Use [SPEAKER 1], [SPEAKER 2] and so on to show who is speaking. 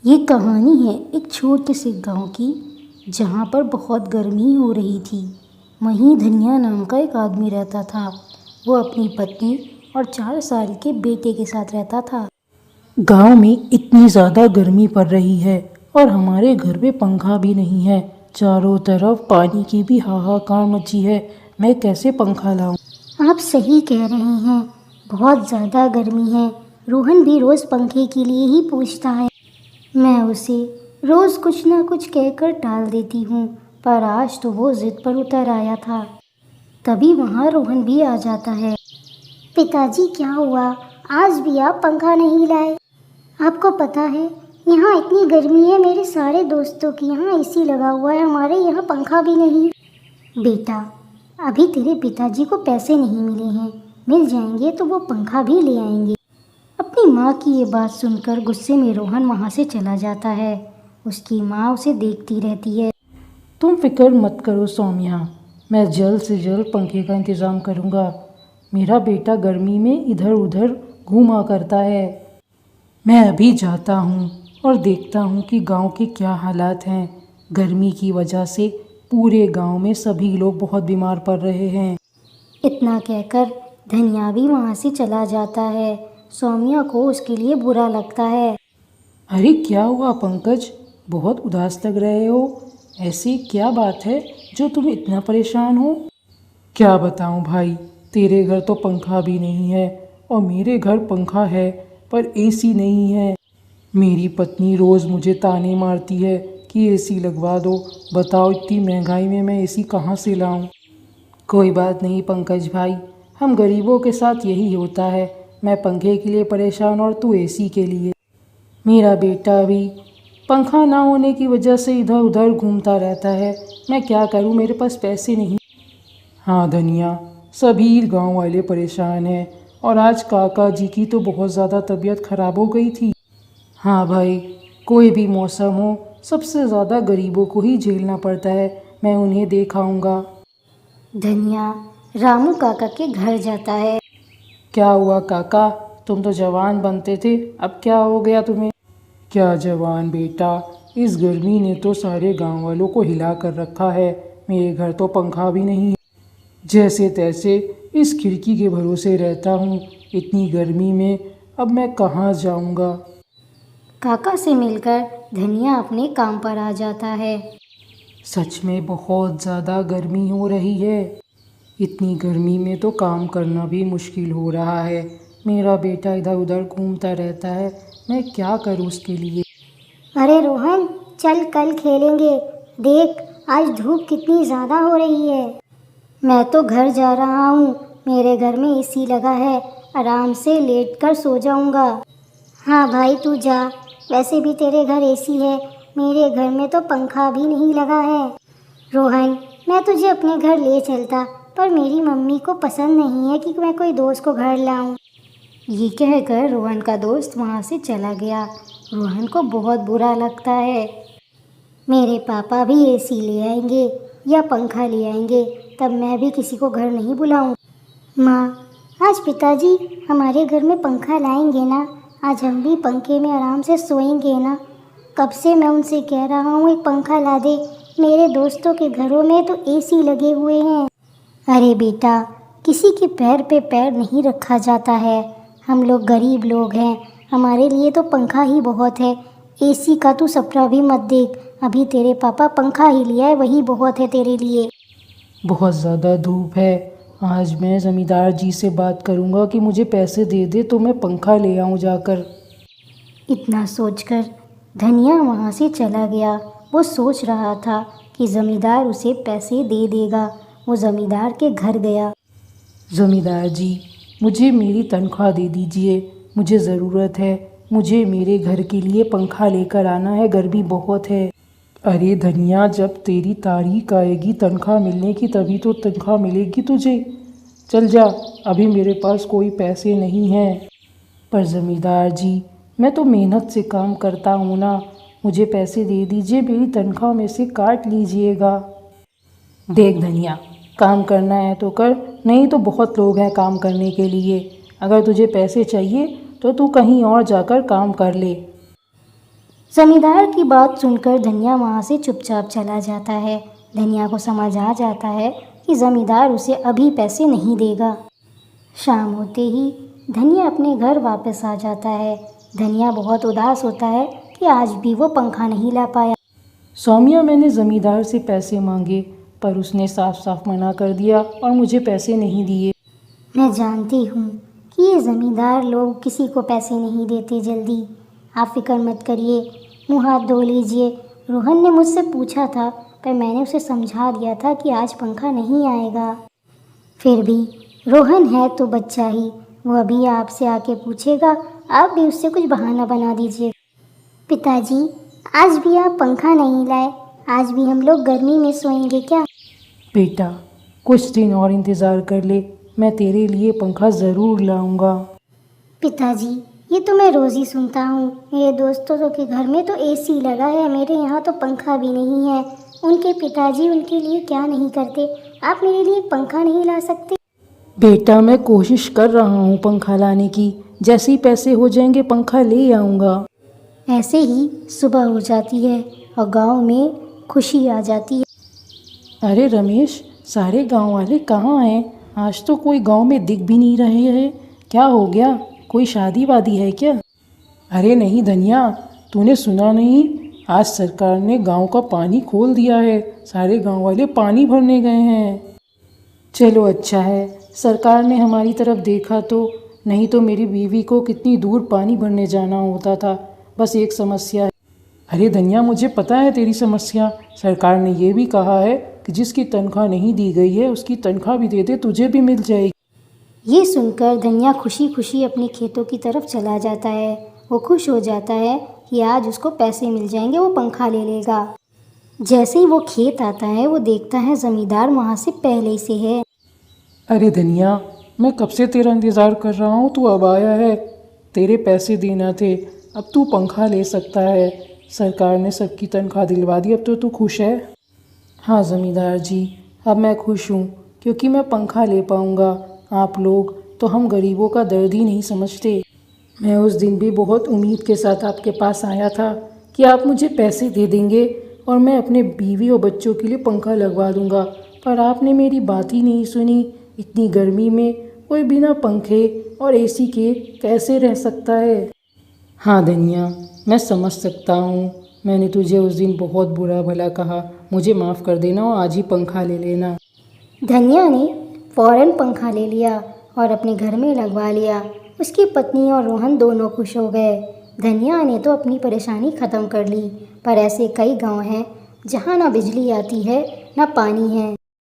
[SPEAKER 1] ये कहानी है एक छोटे से गांव की, जहाँ पर बहुत गर्मी हो रही थी। वहीं धनिया नाम का एक आदमी रहता था। वो अपनी पत्नी और 4 साल के बेटे के साथ रहता था। गांव में इतनी ज़्यादा गर्मी पड़ रही है और हमारे घर में पंखा भी नहीं है। चारों तरफ पानी की भी हाहाकार मची है। मैं कैसे पंखा लाऊं? आप सही कह रहे हैं, बहुत ज़्यादा गर्मी है। रोहन भी रोज़ पंखे के लिए ही पूछता है। मैं उसे रोज़ कुछ ना कुछ कहकर टाल देती हूँ, पर आज तो वो ज़िद पर उतर आया था। तभी वहाँ रोहन भी आ जाता है। पिताजी, क्या हुआ? आज भी आप पंखा नहीं लाए? आपको पता है यहाँ इतनी गर्मी है, मेरे सारे दोस्तों के यहाँ एसी लगा हुआ है, हमारे यहाँ पंखा भी नहीं। बेटा, अभी तेरे पिताजी को पैसे नहीं मिले हैं, मिल जाएंगे तो वो पंखा भी ले आएंगे। अपनी माँ की ये बात सुनकर गुस्से में रोहन वहाँ से चला जाता है। उसकी माँ उसे देखती रहती है। तुम फिक्र मत करो सौम्या, मैं जल्द से जल्द पंखे का इंतज़ाम करूँगा। मेरा बेटा गर्मी में इधर उधर घूमा करता है। मैं अभी जाता हूँ और देखता हूँ कि गांव के क्या हालात हैं। गर्मी की वजह से पूरे गांव में सभी लोग बहुत बीमार पड़ रहे हैं। इतना कहकर धनिया भी वहाँ से चला जाता है। सौम्या को उसके लिए बुरा लगता है। अरे क्या हुआ पंकज, बहुत उदास लग रहे हो। ऐसी क्या बात है जो तुम इतना परेशान हो? क्या बताऊं भाई, तेरे घर तो पंखा भी नहीं है और मेरे घर पंखा है पर एसी नहीं है। मेरी पत्नी रोज़ मुझे ताने मारती है कि एसी लगवा दो। बताओ इतनी महंगाई में मैं एसी कहाँ से लाऊं? कोई बात नहीं पंकज भाई, हम गरीबों के साथ यही होता है। मैं पंखे के लिए परेशान और तू एसी के लिए। मेरा बेटा भी पंखा ना होने की वजह से इधर उधर घूमता रहता है। मैं क्या करूं, मेरे पास पैसे नहीं। हाँ धनिया, सभी गांव वाले परेशान हैं और आज काका जी की तो बहुत ज़्यादा तबीयत खराब हो गई थी। हाँ भाई, कोई भी मौसम हो, सबसे ज़्यादा गरीबों को ही झेलना पड़ता है। मैं उन्हें देख आऊँगा। धनिया रामू काका के घर जाता है। क्या हुआ काका, तुम तो जवान बनते थे, अब क्या हो गया तुम्हें? क्या जवान बेटा, इस गर्मी ने तो सारे गांव वालों को हिला कर रखा है। मेरे घर तो पंखा भी नहीं है। जैसे तैसे इस खिड़की के भरोसे रहता हूँ। इतनी गर्मी में अब मैं कहाँ जाऊँगा? काका से मिलकर धनिया अपने काम पर आ जाता है। सच में बहुत ज़्यादा गर्मी हो रही है। इतनी गर्मी में तो काम करना भी मुश्किल हो रहा है। मेरा बेटा इधर उधर घूमता रहता है, मैं क्या करूँ उसके लिए? अरे रोहन, चल कल खेलेंगे। देख आज धूप कितनी ज़्यादा हो रही है। मैं तो घर जा रहा हूँ, मेरे घर में एसी लगा है, आराम से लेट कर सो जाऊँगा। हाँ भाई तू जा, वैसे भी तेरे घर एसी है, मेरे घर में तो पंखा भी नहीं लगा है। रोहन, मैं तुझे अपने घर ले चलता, पर मेरी मम्मी को पसंद नहीं है कि मैं कोई दोस्त को घर लाऊं। ये कहकर रोहन का दोस्त वहाँ से चला गया। रोहन को बहुत बुरा लगता है। मेरे पापा भी एसी ले आएंगे या पंखा ले आएंगे, तब मैं भी किसी को घर नहीं बुलाऊं। माँ, आज पिताजी हमारे घर में पंखा लाएंगे ना? आज हम भी पंखे में आराम से सोएंगे ना? कब से मैं उनसे कह रहा हूँ एक पंखा ला दे, मेरे दोस्तों के घरों में तो एसी लगे हुए हैं। अरे बेटा, किसी के पैर पे पैर नहीं रखा जाता है। हम लोग गरीब लोग हैं, हमारे लिए तो पंखा ही बहुत है। एसी का तू सपना भी मत देख, अभी तेरे पापा पंखा ही लिया है, वही बहुत है तेरे लिए। बहुत ज़्यादा धूप है, आज मैं ज़मींदार जी से बात करूँगा कि मुझे पैसे दे दे तो मैं पंखा ले आऊँ जाकर। इतना सोचकर धनिया वहाँ से चला गया। वो सोच रहा था कि ज़मींदार उसे पैसे दे देगा। वो ज़मींदार के घर गया। ज़मींदार जी, मुझे मेरी तनख्वाह दे दीजिए, मुझे ज़रूरत है। मुझे मेरे घर के लिए पंखा लेकर आना है, गर्मी बहुत है। अरे धनिया, जब तेरी तारीख आएगी तनख्वाह मिलने की तभी तो तनख्वाह मिलेगी तुझे। चल जा, अभी मेरे पास कोई पैसे नहीं हैं। पर ज़मींदार जी, मैं तो मेहनत से काम करता हूँ ना, मुझे पैसे दे दीजिए, मेरी तनख्वाह में से काट लीजिएगा। देख धनिया, काम करना है तो कर, नहीं तो बहुत लोग हैं काम करने के लिए। अगर तुझे पैसे चाहिए तो तू कहीं और जाकर काम कर ले। जमींदार की बात सुनकर धनिया वहाँ से चुपचाप चला जाता है। धनिया को समझ आ जाता है कि जमींदार उसे अभी पैसे नहीं देगा। शाम होते ही धनिया अपने घर वापस आ जाता है। धनिया बहुत उदास होता है कि आज भी वो पंखा नहीं ला पाया।
[SPEAKER 2] सौम्या, मैंने ज़मींदार से पैसे मांगे पर उसने साफ साफ मना कर दिया और मुझे पैसे नहीं दिए।
[SPEAKER 1] मैं जानती हूँ कि ये ज़मींदार लोग किसी को पैसे नहीं देते जल्दी। आप फिक्र मत करिए, मुँह हाथ धो लीजिए। रोहन ने मुझसे पूछा था पर मैंने उसे समझा दिया था कि आज पंखा नहीं आएगा। फिर भी रोहन है तो बच्चा ही, वो अभी आपसे आके पूछेगा, आप भी उससे कुछ बहाना बना दीजिए। पिताजी, आज भी आप पंखा नहीं लाए, आज भी हम लोग गर्मी में सोएंगे क्या?
[SPEAKER 2] बेटा, कुछ दिन और इंतज़ार कर ले, मैं तेरे लिए पंखा ज़रूर लाऊंगा।
[SPEAKER 1] पिताजी, ये तो मैं रोज़ ही सुनता हूँ। मेरे दोस्तों के घर में तो एसी लगा है, मेरे यहाँ तो पंखा भी नहीं है। उनके पिताजी उनके लिए क्या नहीं करते? आप मेरे लिए पंखा नहीं ला सकते?
[SPEAKER 2] बेटा, मैं कोशिश कर रहा हूँ पंखा लाने की, जैसे ही पैसे हो जाएंगे पंखा ले आऊँगा।
[SPEAKER 1] ऐसे ही सुबह हो जाती है और गांव में खुशी आ जाती है।
[SPEAKER 2] अरे रमेश, सारे गांव वाले कहाँ हैं? आज तो कोई गांव में दिख भी नहीं रहे हैं। क्या हो गया? कोई शादी वादी है क्या? अरे नहीं धनिया, तूने सुना नहीं? आज सरकार ने गांव का पानी खोल दिया है, सारे गांव वाले पानी भरने गए हैं। चलो अच्छा है, सरकार ने हमारी तरफ देखा तो, नहीं तो मेरी बीवी को कितनी दूर पानी भरने जाना होता था। बस एक समस्या है। अरे धनिया, मुझे पता है तेरी समस्या। सरकार ने ये भी कहा है कि जिसकी तनख्वाह नहीं दी गई है उसकी तनख्वाह भी दे दे, तुझे भी मिल जाएगी।
[SPEAKER 1] ये सुनकर धनिया खुशी खुशी अपने खेतों की तरफ चला जाता है। वो खुश हो जाता है कि आज उसको पैसे मिल जाएंगे, वो पंखा ले लेगा। जैसे ही वो खेत आता है वो देखता है ज़मींदार वहाँ से पहले से है।
[SPEAKER 2] अरे धनिया, मैं कब से तेरा इंतज़ार कर रहा हूँ, तू अब आया है। तेरे पैसे देना थे, अब तू पंखा ले सकता है। सरकार ने सबकी तनख्वाह दिलवा दी, अब तो तू खुश है? हाँ ज़मींदार जी, अब मैं खुश हूँ क्योंकि मैं पंखा ले पाऊँगा। आप लोग तो हम गरीबों का दर्द ही नहीं समझते। मैं उस दिन भी बहुत उम्मीद के साथ आपके पास आया था कि आप मुझे पैसे दे देंगे और मैं अपने बीवी और बच्चों के लिए पंखा लगवा दूँगा, पर आपने मेरी बात ही नहीं सुनी। इतनी गर्मी में कोई बिना पंखे और एसी के कैसे रह सकता है? हाँ धनिया, मैं समझ सकता हूँ। मैंने तुझे उस दिन बहुत बुरा भला कहा, मुझे माफ़ कर देना और आज ही पंखा ले लेना।
[SPEAKER 1] धनिया ने फ़ौरन पंखा ले लिया और अपने घर में लगवा लिया। उसकी पत्नी और रोहन दोनों खुश हो गए। धनिया ने तो अपनी परेशानी ख़त्म कर ली, पर ऐसे कई गांव हैं जहां ना बिजली आती है ना पानी है।